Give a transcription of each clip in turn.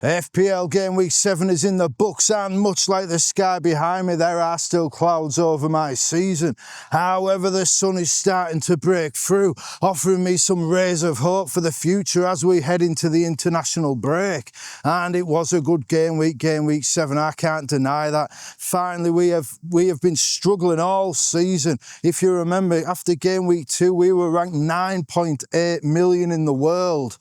FPL game week 7 is in the books, and much like the sky behind me, there are still clouds over my season. However, the sun is starting to break through, offering me some rays of hope for the future as we head into the international break. And it was a good game week 7. I can't deny that. Finally, we have been struggling all season. If you remember, after game week 2, we were ranked 9.8 million in the world.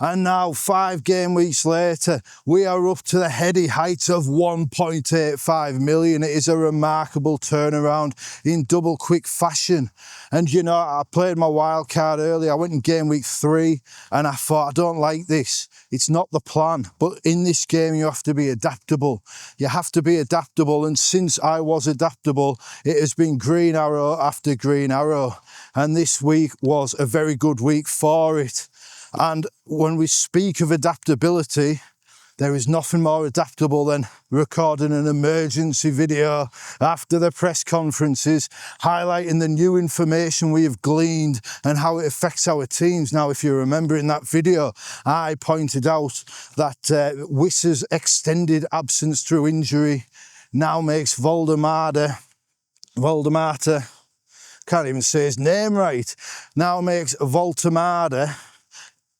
And now, 5 game weeks later, we are up to the heady heights of 1.85 million. It is a remarkable turnaround in double quick fashion. And you know, I played my wild card early. I went in game week 3 and I thought, I don't like this. It's not the plan. But in this game, you have to be adaptable. You have to be adaptable. And since I was adaptable, it has been green arrow after green arrow. And this week was a very good week for it. And when we speak of adaptability, there is nothing more adaptable than recording an emergency video after the press conferences, highlighting the new information we have gleaned and how it affects our teams. Now, if you remember in that video, I pointed out that Wissa's extended absence through injury now makes Voldemarte, can't even say his name right, now makes Voldemarte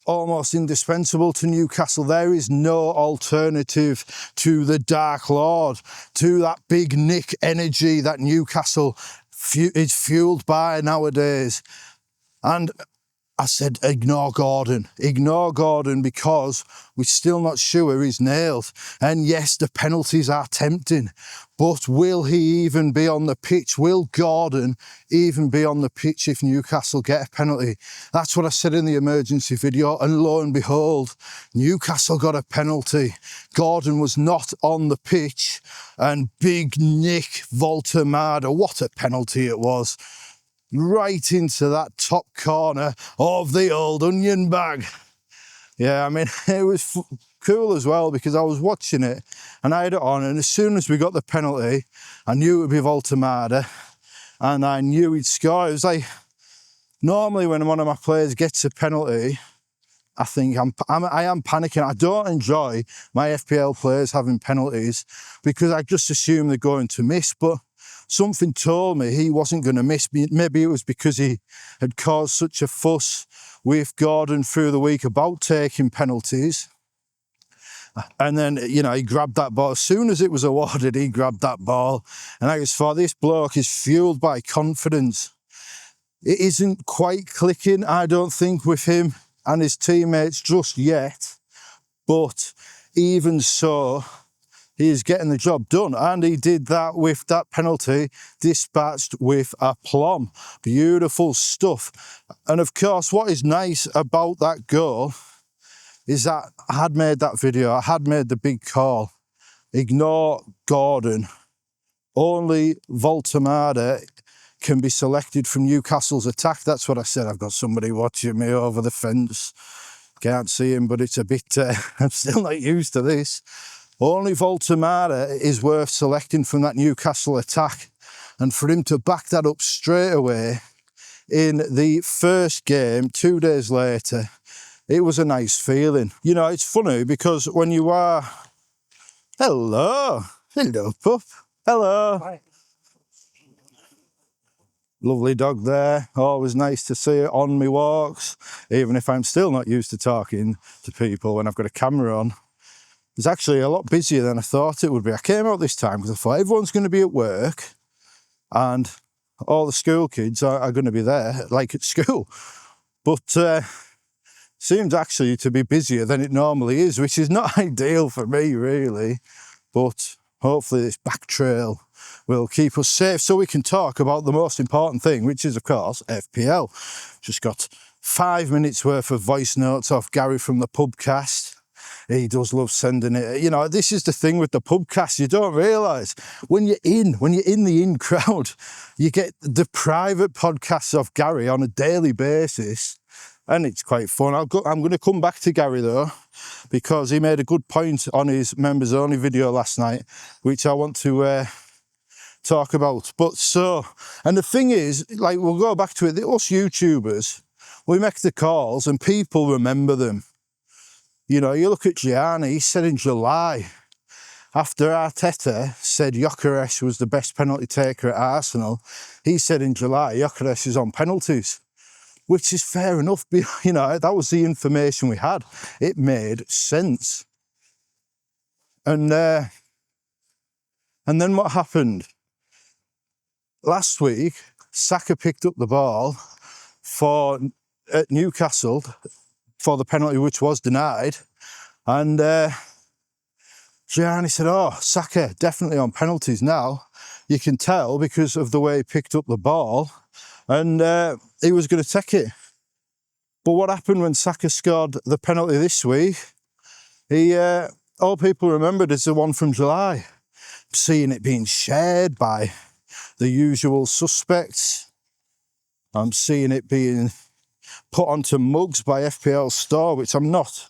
almost indispensable to Newcastle. There is no alternative to the Dark Lord, to that big Nick energy that Newcastle is fueled by nowadays. And I said, ignore Gordon because we're still not sure he's nailed. And yes, the penalties are tempting, but will he even be on the pitch? Will Gordon even be on the pitch if Newcastle get a penalty? That's what I said in the emergency video, and lo and behold, Newcastle got a penalty. Gordon was not on the pitch, and big Nick Voldemarte, what a penalty it was. Right into that top corner of the old onion bag. Yeah, I mean, it was cool as well because I was watching it and I had it on, and as soon as we got the penalty, I knew it would be Voldemarte and I knew he'd score. It was like, normally when one of my players gets a penalty, I think I am panicking. I don't enjoy my FPL players having penalties because I just assume they're going to miss, but something told me he wasn't going to miss. Maybe it was because he had caused such a fuss with Gordon through the week about taking penalties. And then, you know, he grabbed that ball. As soon as it was awarded, he grabbed that ball. And I just thought, this bloke is fueled by confidence. It isn't quite clicking, I don't think, with him and his teammates just yet. But even so, he is getting the job done, and he did that with that penalty dispatched with aplomb. Beautiful stuff. And of course, what is nice about that goal is that I had made that video, I had made the big call. Ignore Gordon. Only Voldemarte can be selected from Newcastle's attack. That's what I said. I've got somebody watching me over the fence. Can't see him, but it's a bit, I'm still not used to this. Only Voldemarte is worth selecting from that Newcastle attack. And for him to back that up straight away in the first game, 2 days later, it was a nice feeling. You know, it's funny because when you are... Hello, pup. Hello. Hi. Lovely dog there. Always nice to see it on my walks, even if I'm still not used to talking to people when I've got a camera on. It's actually a lot busier than I thought it would be. I came out this time because I thought everyone's going to be at work and all the school kids are going to be there, like at school. But seems actually to be busier than it normally is, which is not ideal for me, really. But hopefully this back trail will keep us safe so we can talk about the most important thing, which is, of course, FPL. Just got 5 minutes worth of voice notes off Gary from the pubcast. He does love sending it. You know, this is the thing with the pubcast. You don't realise when you're in the in crowd, you get the private podcasts of Gary on a daily basis, and it's quite fun. I'm going to come back to Gary though, because he made a good point on his members only video last night, which I want to talk about. But so, and the thing is, like, we'll go back to it. Us YouTubers, we make the calls and people remember them. You know, you look at Gianni, he said in July, after Arteta said Gyökeres was the best penalty taker at Arsenal, he said in July, Gyökeres is on penalties, which is fair enough. You know, that was the information we had. It made sense. And then what happened? Last week, Saka picked up the ball at Newcastle for the penalty which was denied, and Gianni said, oh, Saka definitely on penalties now. You can tell because of the way he picked up the ball, and he was going to take it. But what happened when Saka scored the penalty this week? All people remembered is the one from July, seeing it being shared by the usual suspects. I'm seeing it being put onto mugs by FPL Store, which I'm not.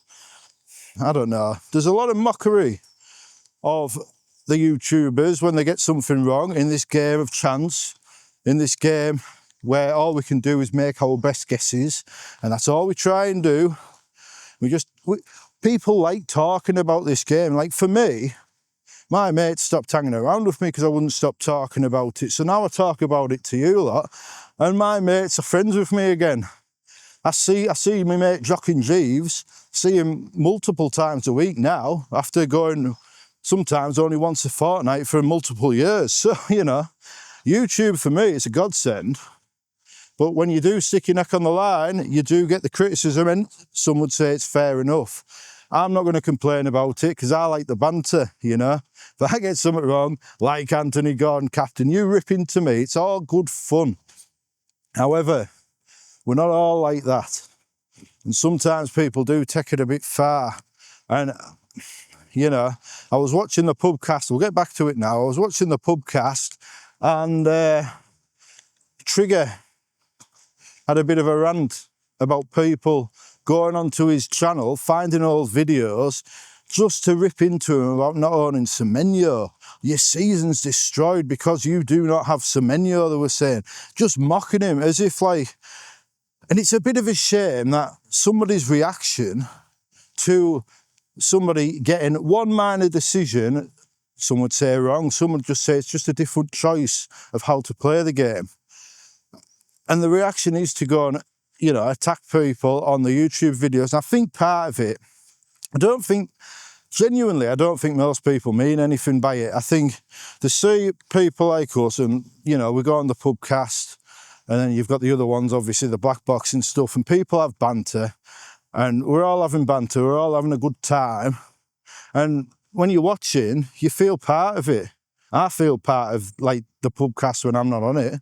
I don't know. There's a lot of mockery of the YouTubers when they get something wrong in this game of chance, in this game where all we can do is make our best guesses, and that's all we try and do. People like talking about this game. Like for me, my mates stopped hanging around with me because I wouldn't stop talking about it. So now I talk about it to you lot, and my mates are friends with me again. I see my mate Jock and Jeeves, see him multiple times a week now, after going sometimes only once a fortnight for multiple years. So, you know, YouTube for me is a godsend. But when you do stick your neck on the line, you do get the criticism, and some would say it's fair enough. I'm not going to complain about it because I like the banter, you know. If I get something wrong, like Anthony Gordon, captain, you rip into me. It's all good fun. However, we're not all like that. And sometimes people do take it a bit far. And, you know, I was watching the pubcast. We'll get back to it now. I was watching the pubcast, and Trigger had a bit of a rant about people going onto his channel, finding old videos just to rip into him about not owning Semenyo. Your season's destroyed because you do not have Semenyo, they were saying. Just mocking him as if like... And it's a bit of a shame that somebody's reaction to somebody getting one minor decision, some would say wrong, some would just say it's just a different choice of how to play the game. And the reaction is to go and, you know, attack people on the YouTube videos. And I think part of it, genuinely, I don't think most people mean anything by it. I think they see people like us and, you know, we go on the pubcast, and then you've got the other ones, obviously, the black box and stuff, and people have banter, and we're all having banter, we're all having a good time. And when you're watching, you feel part of it. I feel part of, like, the pubcast when I'm not on it.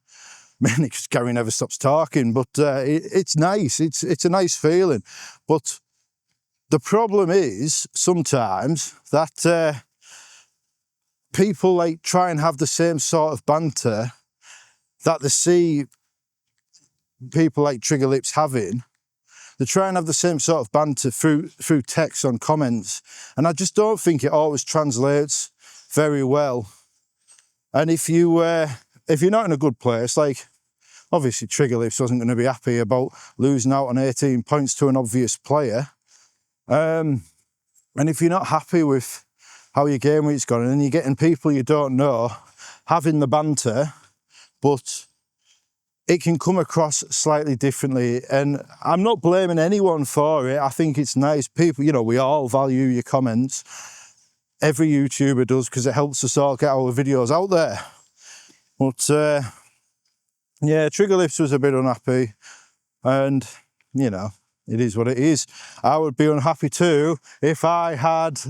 Mainly because Gary never stops talking, but it's nice. It's a nice feeling. But the problem is sometimes that people like try and have the same sort of banter that they see people like Trigger Lips having. They try and have the same sort of banter through text on comments, and I just don't think it always translates very well. And if you're not in a good place, like obviously Trigger Lips wasn't going to be happy about losing out on 18 points to an obvious player. And if you're not happy with how your game week's gone, and you're getting people you don't know having the banter, but it can come across slightly differently. And I'm not blaming anyone for it. I think it's nice. People, you know, we all value your comments. Every YouTuber does, because it helps us all get our videos out there. But yeah, Trigger Lips was a bit unhappy, and you know, it is what it is. I would be unhappy too if I had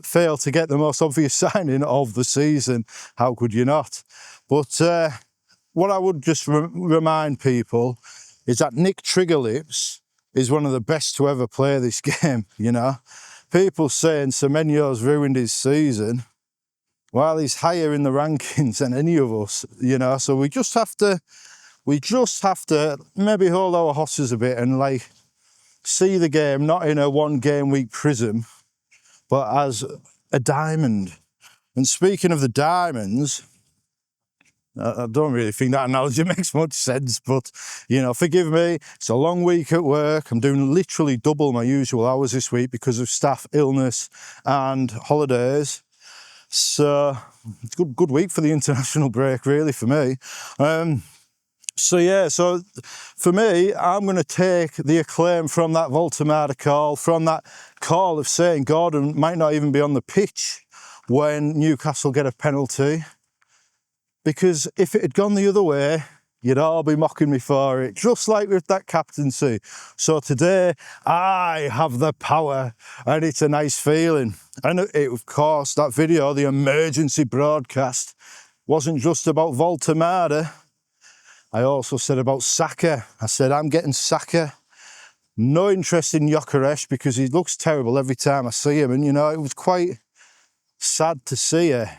failed to get the most obvious signing of the season. How could you not? But what I would just remind people is that Nick Trigger Lips is one of the best to ever play this game, you know. People saying Semenyo's ruined his season, while he's higher in the rankings than any of us, you know. So we just have to maybe hold our horses a bit and like see the game not in a one game week prism, but as a diamond. And speaking of the diamonds, I don't really think that analogy makes much sense, but, you know, forgive me. It's a long week at work. I'm doing literally double my usual hours this week because of staff illness and holidays. So it's a good week for the international break, really, for me. So yeah, so for me, I'm going to take the acclaim from that Voltemada call, from that call of saying Gordon might not even be on the pitch when Newcastle get a penalty. Because if it had gone the other way, you'd all be mocking me for it, just like with that captaincy. So today, I have the power, and it's a nice feeling. And of course, that video, the emergency broadcast, wasn't just about Voltemada. I also said about Saka. I said, I'm getting Saka. No interest in Gyökeres because he looks terrible every time I see him. And, you know, it was quite sad to see her.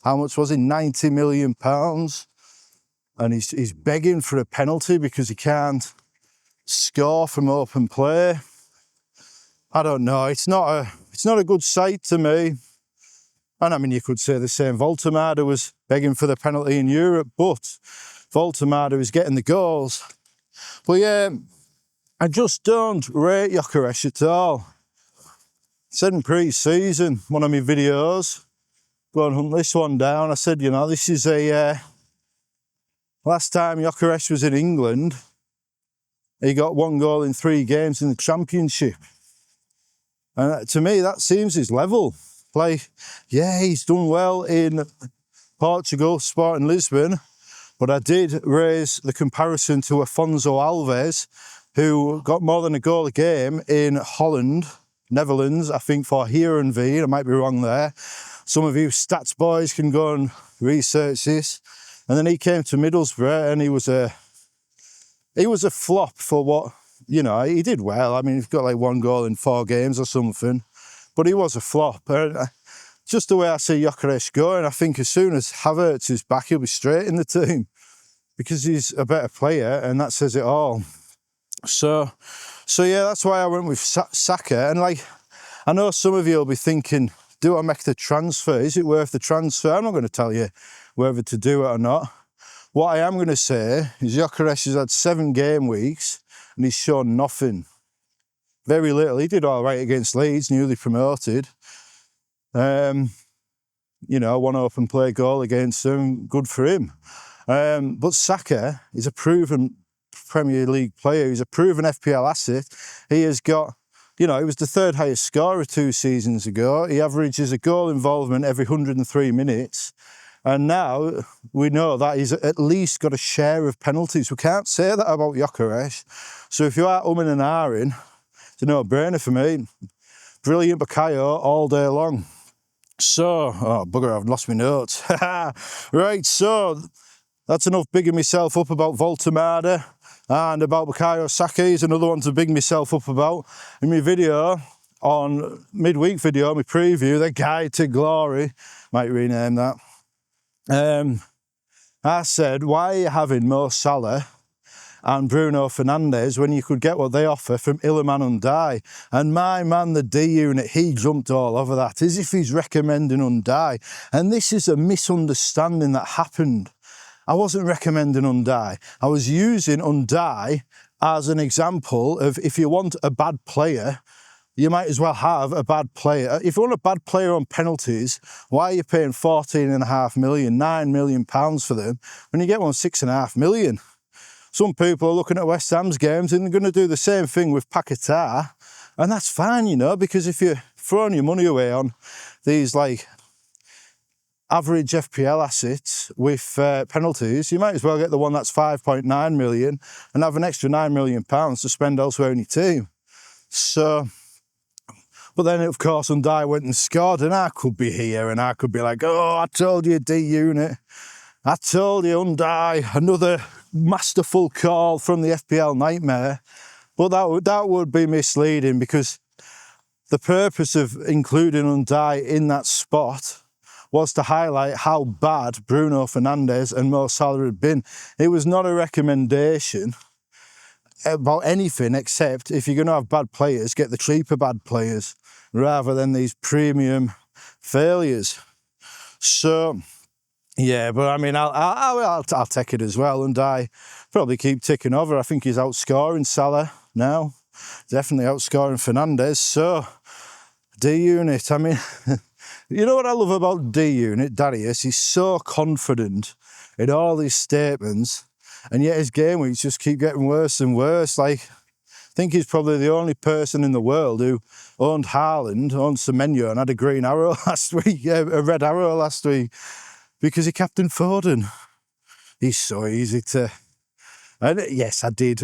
How much was it? £90 million. And he's begging for a penalty because he can't score from open play. I don't know. It's not a good sight to me. And I mean, you could say the same. Voltemada was begging for the penalty in Europe, but Voltemada is getting the goals. But yeah, I just don't rate Gyökeres at all. I said in pre-season, one of my videos, go and hunt this one down. I said, you know, this is last time Gyökeres was in England, he got 1 goal in 3 games in the Championship. And to me, that seems his level. Like, yeah, he's done well in Portugal, Sporting Lisbon, but I did raise the comparison to Afonso Alves, who got more than a goal a game in Holland, Netherlands, I think for Heerenveen. I might be wrong there. Some of you stats boys can go and research this. And then he came to Middlesbrough and he was a flop for what, you know, he did well. I mean, he's got like 1 goal in 4 games or something, but he was a flop. And just the way I see Gyökeres going, I think as soon as Havertz is back, he'll be straight in the team because he's a better player, and that says it all. So yeah, that's why I went with Saka. And like, I know some of you will be thinking, do I make the transfer? Is it worth the transfer? I'm not going to tell you whether to do it or not. What I am going to say is Gyökeres has had 7 game weeks and he's shown nothing. Very little. He did all right against Leeds, newly promoted. You know, 1 open play goal against them, good for him. But Saka is a proven Premier League player. He's a proven FPL asset. He has got, you know, he was the 3rd highest scorer 2 seasons ago. He averages a goal involvement every 103 minutes. And now we know that he's at least got a share of penalties. We can't say that about Gyökeres. So if you are umming and ahhing, it's a no-brainer for me. Brilliant Bukayo all day long. So, oh bugger, I've lost my notes. Right, so that's enough bigging myself up about Voltemada and about Bukayo Saka. Is another one to big myself up about. In my video, on midweek video, my preview, the Guide to Glory, might rename that. I said, why are you having Mo Salah and Bruno Fernandes when you could get what they offer from Iliman Ndiaye? And my man, the D unit, he jumped all over that as if he's recommending Ndiaye. And this is a misunderstanding that happened. I wasn't recommending Ndiaye. I was using Ndiaye as an example of if you want a bad player, you might as well have a bad player. If you want a bad player on penalties, why are you paying 14.5 million, £9 million for them when you get one 6.5 million? Some people are looking at West Ham's games and they're going to do the same thing with Paquetá, and that's fine, you know, because if you're throwing your money away on these like average FPL assets with penalties, you might as well get the one that's 5.9 million and have an extra £9 million to spend elsewhere in your team. So, but then of course Ndiaye went and scored, and I could be here and I could be like, oh, I told you, D unit. I told you, Ndiaye, another masterful call from the FPL Nightmare. But that would be misleading, because the purpose of including Ndiaye in that spot was to highlight how bad Bruno Fernandes and Mo Salah had been. It was not a recommendation about anything except if you're going to have bad players, get the cheaper bad players rather than these premium failures. So Yeah, but I mean, I'll take it as well, and I probably keep ticking over. I think he's outscoring Salah now, definitely outscoring Fernandes. So D-Unit, I mean, you know what I love about D-Unit, Darius? He's so confident in all his statements, and yet his game weeks just keep getting worse and worse. Like, I think he's probably the only person in the world who owned Haaland, owned Semenyo, and had a green arrow last week, a red arrow last week, because he captained Foden. He's so easy to... And yes, I did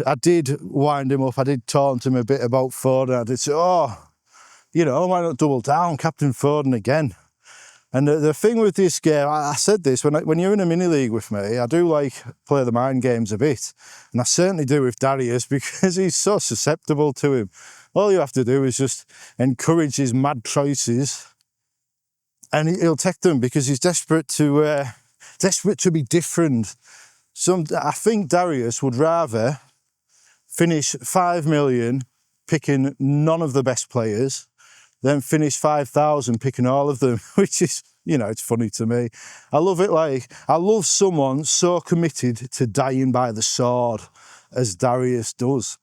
wind him up. I did taunt him a bit about Foden. I did say, oh, you know, why not double down, Captain Foden again? And the thing with this game, I said this, when you're in a mini league with me, I do like play the mind games a bit. And I certainly do with Darius because he's so susceptible to him. All you have to do is just encourage his mad choices and he'll take them because he's desperate to be different. I think Darius would rather finish 5 million picking none of the best players then finish 5,000 picking all of them, which is, you know, it's funny to me. I love it. Like, I love someone so committed to dying by the sword as Darius does.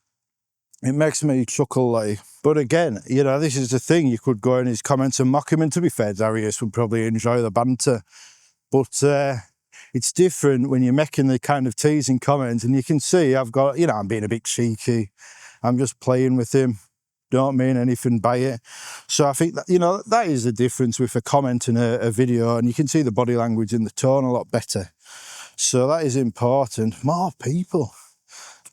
It makes me chuckle, like. But again, you know, this is the thing. You could go in his comments and mock him, and to be fair, Darius would probably enjoy the banter. But it's different when you're making the kind of teasing comments, and you can see I've got, you know, I'm being a bit cheeky. I'm just playing with him. Don't mean anything by it. So I think that, you know, that is the difference with a comment in a video, and you can see the body language and the tone a lot better. So that is important. More people.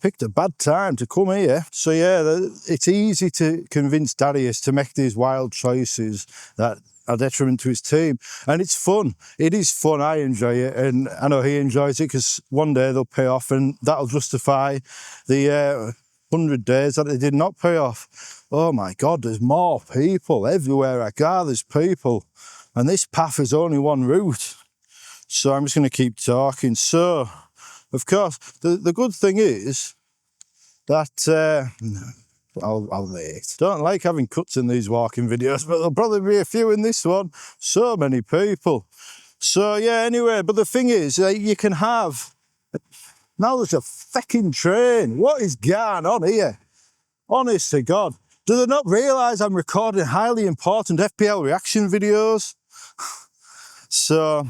Picked a bad time to come here. So yeah, it's easy to convince Darius to make these wild choices that are detriment to his team. And it's fun. It is fun. I enjoy it. And I know he enjoys it because one day they'll pay off and that'll justify the 100 days that they did not pay off. Oh my God, there's more people. Everywhere I go, there's people. And this path is only one route. So I'm just going to keep talking. So, of course, the good thing is that... I'll wait. Don't like having cuts in these walking videos, but there'll probably be a few in this one. So many people. So yeah, anyway, but the thing is, you can have... Now there's a fucking train. What is going on here? Honest to God. Do they not realise I'm recording highly important FPL reaction videos? So,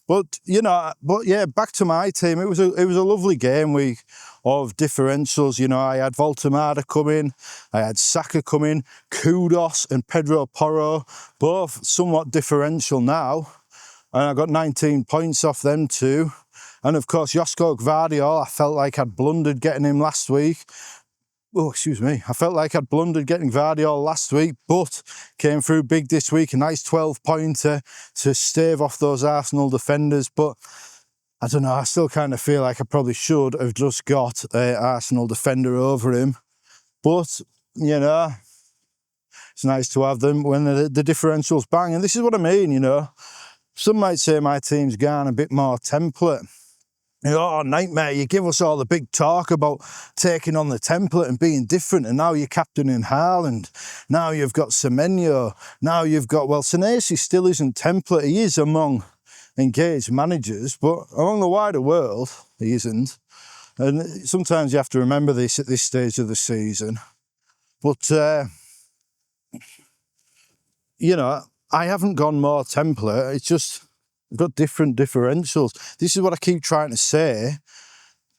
but you know, but yeah, back to my team. It was a lovely game week of differentials. You know, I had Voltemada come in, I had Saka come in, Kudos and Pedro Porro, both somewhat differential now, and I got 19 points off them too. And of course, Josko Gvardiol, I felt like I'd blundered getting him last week. Oh, excuse me. I felt like I'd blundered getting Gvardiol last week, but came through big this week. A nice 12-pointer to stave off those Arsenal defenders. But I don't know, I still kind of feel like I probably should have just got an Arsenal defender over him. But, you know, it's nice to have them when the differentials bang. And this is what I mean, you know. Some might say my team's gone a bit more template. Oh, Nightmare, you give us all the big talk about taking on the template and being different, and now you're captaining Haaland. Now you've got Semenyo. Now you've got, well, Senesi still isn't template. He is among engaged managers, but among the wider world, he isn't. And sometimes you have to remember this at this stage of the season. But, you know, I haven't gone more template. It's just... got different differentials. This is what I keep trying to say,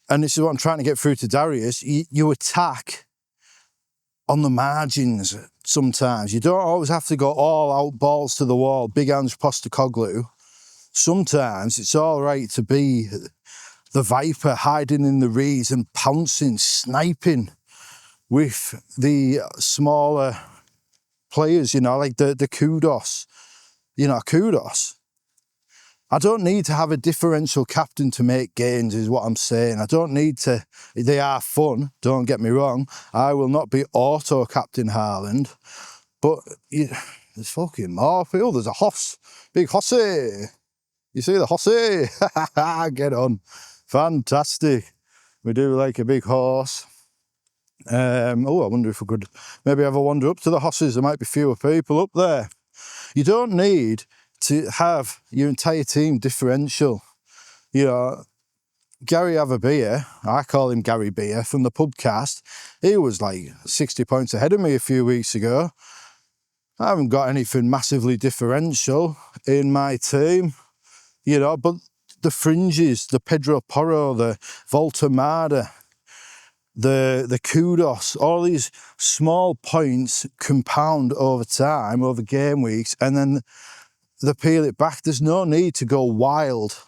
and this is what I'm trying to get through to Darius. You attack on the margins sometimes. You don't always have to go all out, balls to the wall, big Ange Postecoglou. Sometimes it's all right to be the viper hiding in the reeds and pouncing, sniping with the smaller players, you know, like the Kudos. You know, Kudos. I don't need to have a differential captain to make gains, is what I'm saying. I don't need to... They are fun, don't get me wrong. I will not be auto-captain Haaland. But there's fucking more people. There's a Hoss. Big Hossy. You see the Hossy? Get on. Fantastic. We do like a big horse. Oh, I wonder if we could maybe have a wander up to the Hosses. There might be fewer people up there. You don't need to have your entire team differential. You know, Gary Have a Beer, I call him Gary Beer from the pubcast, he was like 60 points ahead of me a few weeks ago. I haven't got anything massively differential in my team, you know, but the fringes, the Pedro Porro, the Voltamada, the kudos, all these small points compound over time, over game weeks, and then they peel it back. There's no need to go wild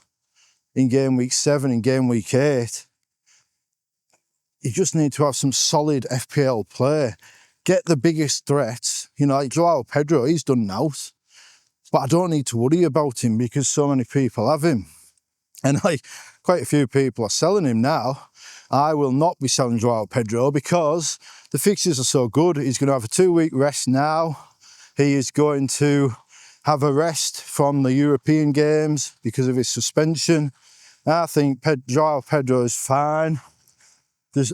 in game week 7, in game week 8. You just need to have some solid FPL play. Get the biggest threats. You know, like Joao Pedro, he's done out. But I don't need to worry about him because so many people have him. And like quite a few people are selling him now. I will not be selling Joao Pedro because the fixtures are so good. He's going to have a 2-week rest now. He is going to have a rest from the European games because of his suspension. I think Joao Pedro is fine. There's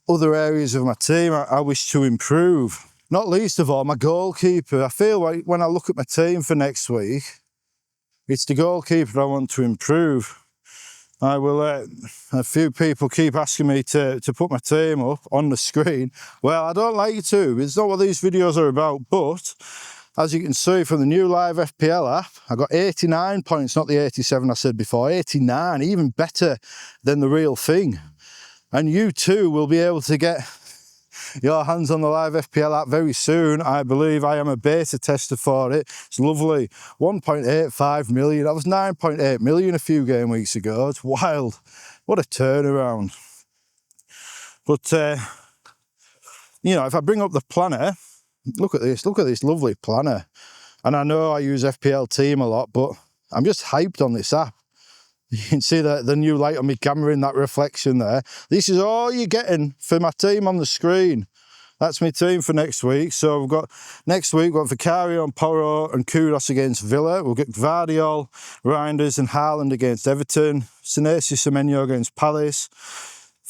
other areas of my team I wish to improve. Not least of all, my goalkeeper. I feel like when I look at my team for next week, it's the goalkeeper I want to improve. I will, a few people keep asking me to put my team up on the screen. Well, I don't like to. It's not what these videos are about, but as you can see from the new live FPL app, I got 89 points, not the 87 I said before, 89, even better than the real thing. And you too will be able to get your hands on the live FPL app very soon. I believe I am a beta tester for it. It's lovely. 1.85 million. I was 9.8 million a few game weeks ago. It's wild. What a turnaround. But, you know, if I bring up the planner, look at this lovely planner. And I know I use FPL Team a lot, but I'm just hyped on this app. You can see the new light on my camera in that reflection there. This is all you're getting for my team on the screen. That's my team for next week. So we've got next week, we've got Vicario and Porro and Kudos against Villa. We'll get Gvardiol, Reinders and Haaland against Everton. Senesi Semenyo against Palace.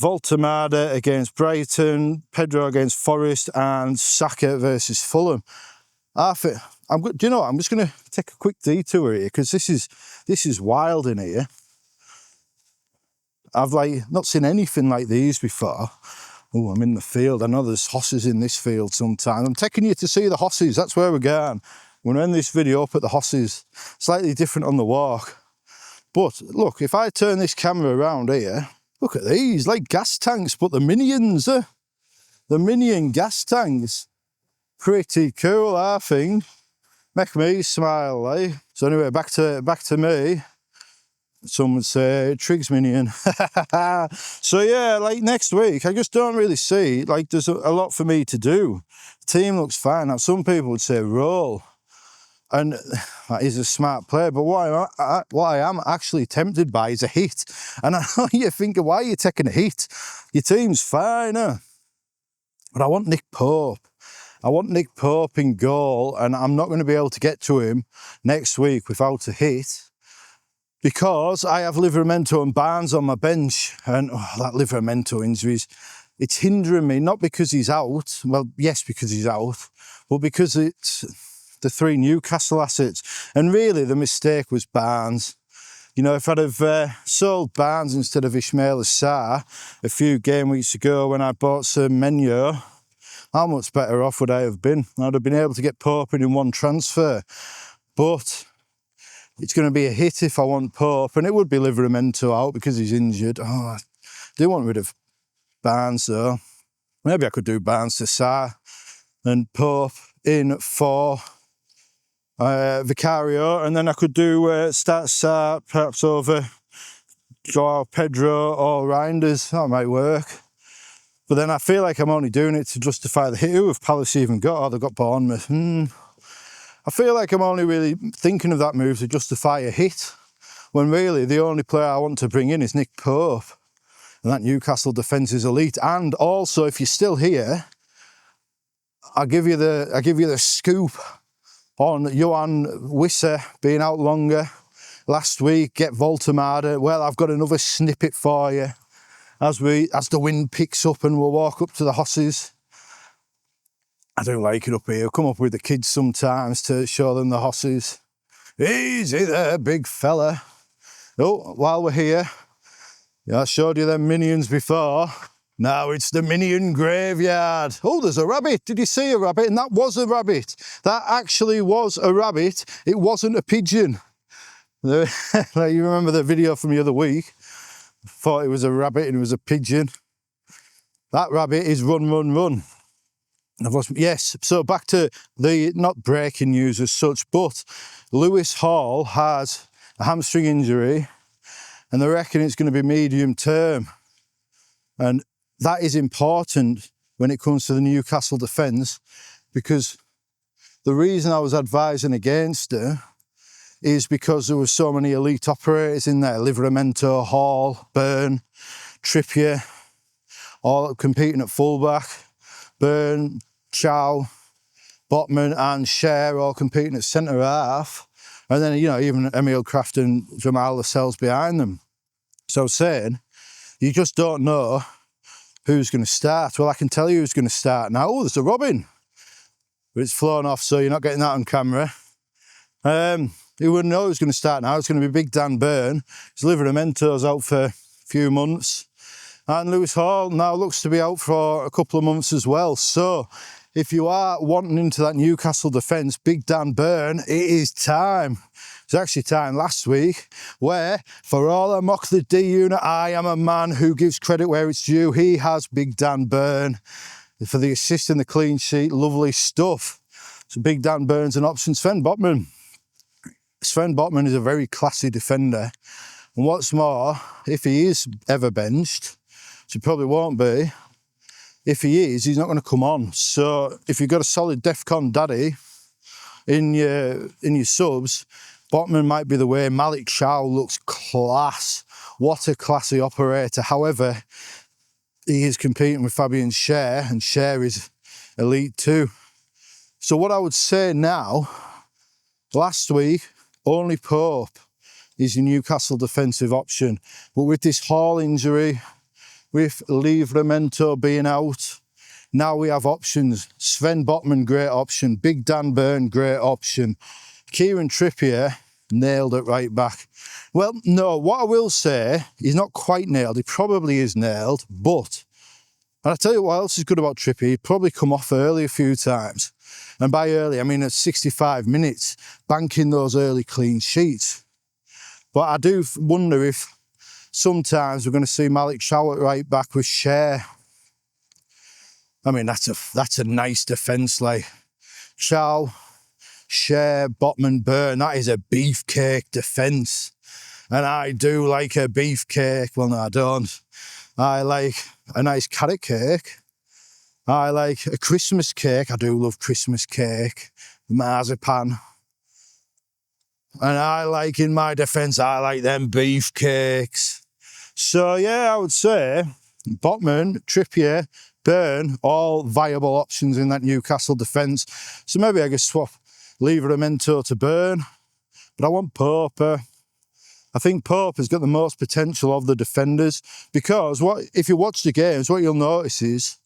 Voltamada against Brighton. Pedro against Forest. And Saka versus Fulham. Do you know what? I'm just going to take a quick detour here because this is wild in here. I've like not seen anything like these before. Oh, I'm in the field. I know there's hosses in this field sometimes. I'm taking you to see the hosses. That's where we're going. We're going to end this video up at the hosses. Slightly different on the walk. But look, if I turn this camera around here, look at these, like gas tanks, but the minions, the minion gas tanks. Pretty cool, I think. Make me smile, eh? So anyway, back to me. Some would say Triggs minion. So yeah, like next week, I just don't really see, like there's a lot for me to do. The team looks fine. Now some people would say roll. And that is a smart play, but what I am actually tempted by is a hit. And I know you're thinking, why are you taking a hit? Your team's fine, huh? But I want Nick Pope. I want Nick Pope in goal, and I'm not going to be able to get to him next week without a hit. Because I have Livramento and Barnes on my bench, and that Livramento injury, it's hindering me, not because he's out, well, yes, because he's out, but because it's the 3 Newcastle assets. And really, the mistake was Barnes. You know, if I'd have sold Barnes instead of Ismail Assar a few game weeks ago when I bought Semenyo, how much better off would I have been? I'd have been able to get Pope in one transfer. But it's going to be a hit if I want Pope, and it would be Livramento out because he's injured. Oh, I do want rid of Barnes though. Maybe I could do Barnes to Sarr and Pope in for Vicario, and then I could do start Sarr perhaps over Joao Pedro or Reinders. That might work. But then I feel like I'm only doing it to justify the hit. Who have Palace even got? Oh, they've got Bournemouth. I feel like I'm only really thinking of that move to justify a hit, when really the only player I want to bring in is Nick Pope. And that Newcastle defence is elite. And also, if you're still here, I'll give you the scoop on Johan Wissa being out longer last week. Get Voltamada. Well, I've got another snippet for you as the wind picks up and we'll walk up to the hosses. I do like it up here. I'll come up with the kids sometimes to show them the hosses. Easy there, big fella. Oh, while we're here, yeah, I showed you them minions before. Now it's the minion graveyard. Oh, there's a rabbit. Did you see a rabbit? And that was a rabbit. That actually was a rabbit. It wasn't a pigeon. You remember the video from the other week? Thought it was a rabbit and it was a pigeon. That rabbit is run, run, run. Yes, so back to the, not breaking news as such, but Lewis Hall has a hamstring injury and they reckon it's going to be medium term. And that is important when it comes to the Newcastle defence, because the reason I was advising against it is because there were so many elite operators in there. Livramento, Hall, Byrne, Trippier, all competing at fullback. Byrne, Chow, Botman and Cher all competing at centre half. And then, you know, even Emil Kraft and Jamal Lascelles behind them. So saying, you just don't know who's going to start. Well, I can tell you who's going to start now. Oh, there's a robin. But it's flown off, so you're not getting that on camera. You wouldn't know who's going to start now. It's going to be Big Dan Byrne. His Livramento's out for a few months. And Lewis Hall now looks to be out for a couple of months as well. So if you are wanting into that Newcastle defence, Big Dan Byrne, it is time. It's actually time last week where, for all I mock the D unit, I am a man who gives credit where it's due. He has Big Dan Byrne for the assist and the clean sheet. Lovely stuff. So Big Dan Byrne's an option. Sven Botman. Sven Botman is a very classy defender. And what's more, if he is ever benched, which he probably won't be, if he is, he's not going to come on. So if you've got a solid DEFCON daddy in your subs, Botman might be the way. Malik Chow looks class. What a classy operator. However, he is competing with Fabian Cher, and Cher is elite too. So what I would say now, last week, only Pope is your Newcastle defensive option. But with this Hall injury, with Livramento being out, now we have options. Sven Botman, great option. Big Dan Byrne, great option. Kieran Trippier, nailed at right back. Well, no, what I will say, he's not quite nailed. He probably is nailed, but, and I'll tell you what else is good about Trippier, he'd probably come off early a few times. And by early, I mean at 65 minutes, banking those early clean sheets. But I do wonder if sometimes we're going to see Malik Chow at right back with Cher. I mean, that's a nice defence, like Chow, Cher, Botman, Byrne. That is a beefcake defence. And I do like a beefcake. Well, no, I don't. I like a nice carrot cake. I like a Christmas cake. I do love Christmas cake, marzipan. And I like, in my defence, I like them beefcakes. So, yeah, I would say Botman, Trippier, Byrne, all viable options in that Newcastle defence. So maybe I could swap Livramento to Byrne. But I want Pope. I think Pope has got the most potential of the defenders, because if you watch the games, what you'll notice is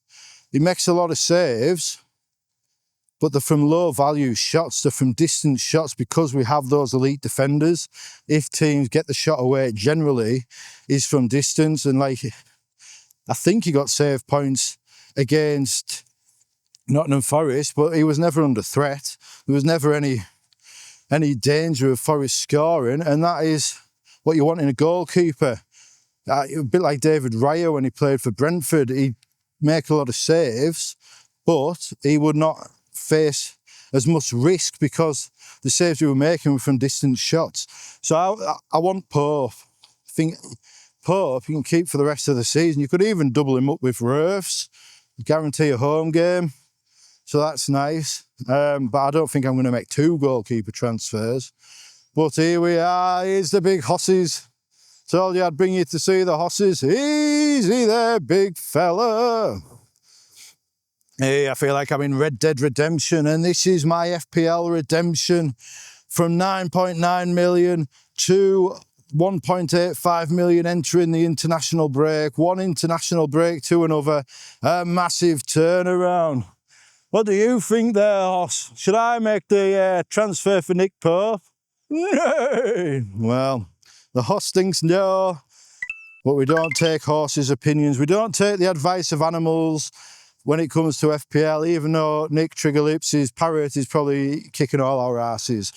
he makes a lot of saves, but they're from low value shots, they're from distance shots, because we have those elite defenders. If teams get the shot away, generally is from distance. And like, I think he got save points against Nottingham Forest, but he was never under threat. There was never any danger of Forest scoring, and that is what you want in a goalkeeper. A bit like David Raya when he played for Brentford. He'd make a lot of saves, but he would not face as much risk because the saves we were making were from distant shots. So I want Pope. I think Pope you can keep for the rest of the season. You could even double him up with Roofs, guarantee a home game. So that's nice. But I don't think I'm going to make 2 goalkeeper transfers. But here we are. Here's the big hosses. Told you I'd bring you to see the hosses. Easy there, big fella. Hey, I feel like I'm in Red Dead Redemption, and this is my FPL redemption from 9.9 million to 1.85 million entering the international break. One international break to another. A massive turnaround. What do you think there, Hoss? Should I make the transfer for Nick Pope? Nay. Well, the hostings know, but we don't take horses' opinions. We don't take the advice of animals when it comes to FPL, even though Nick Triggerlips' parrot is probably kicking all our asses.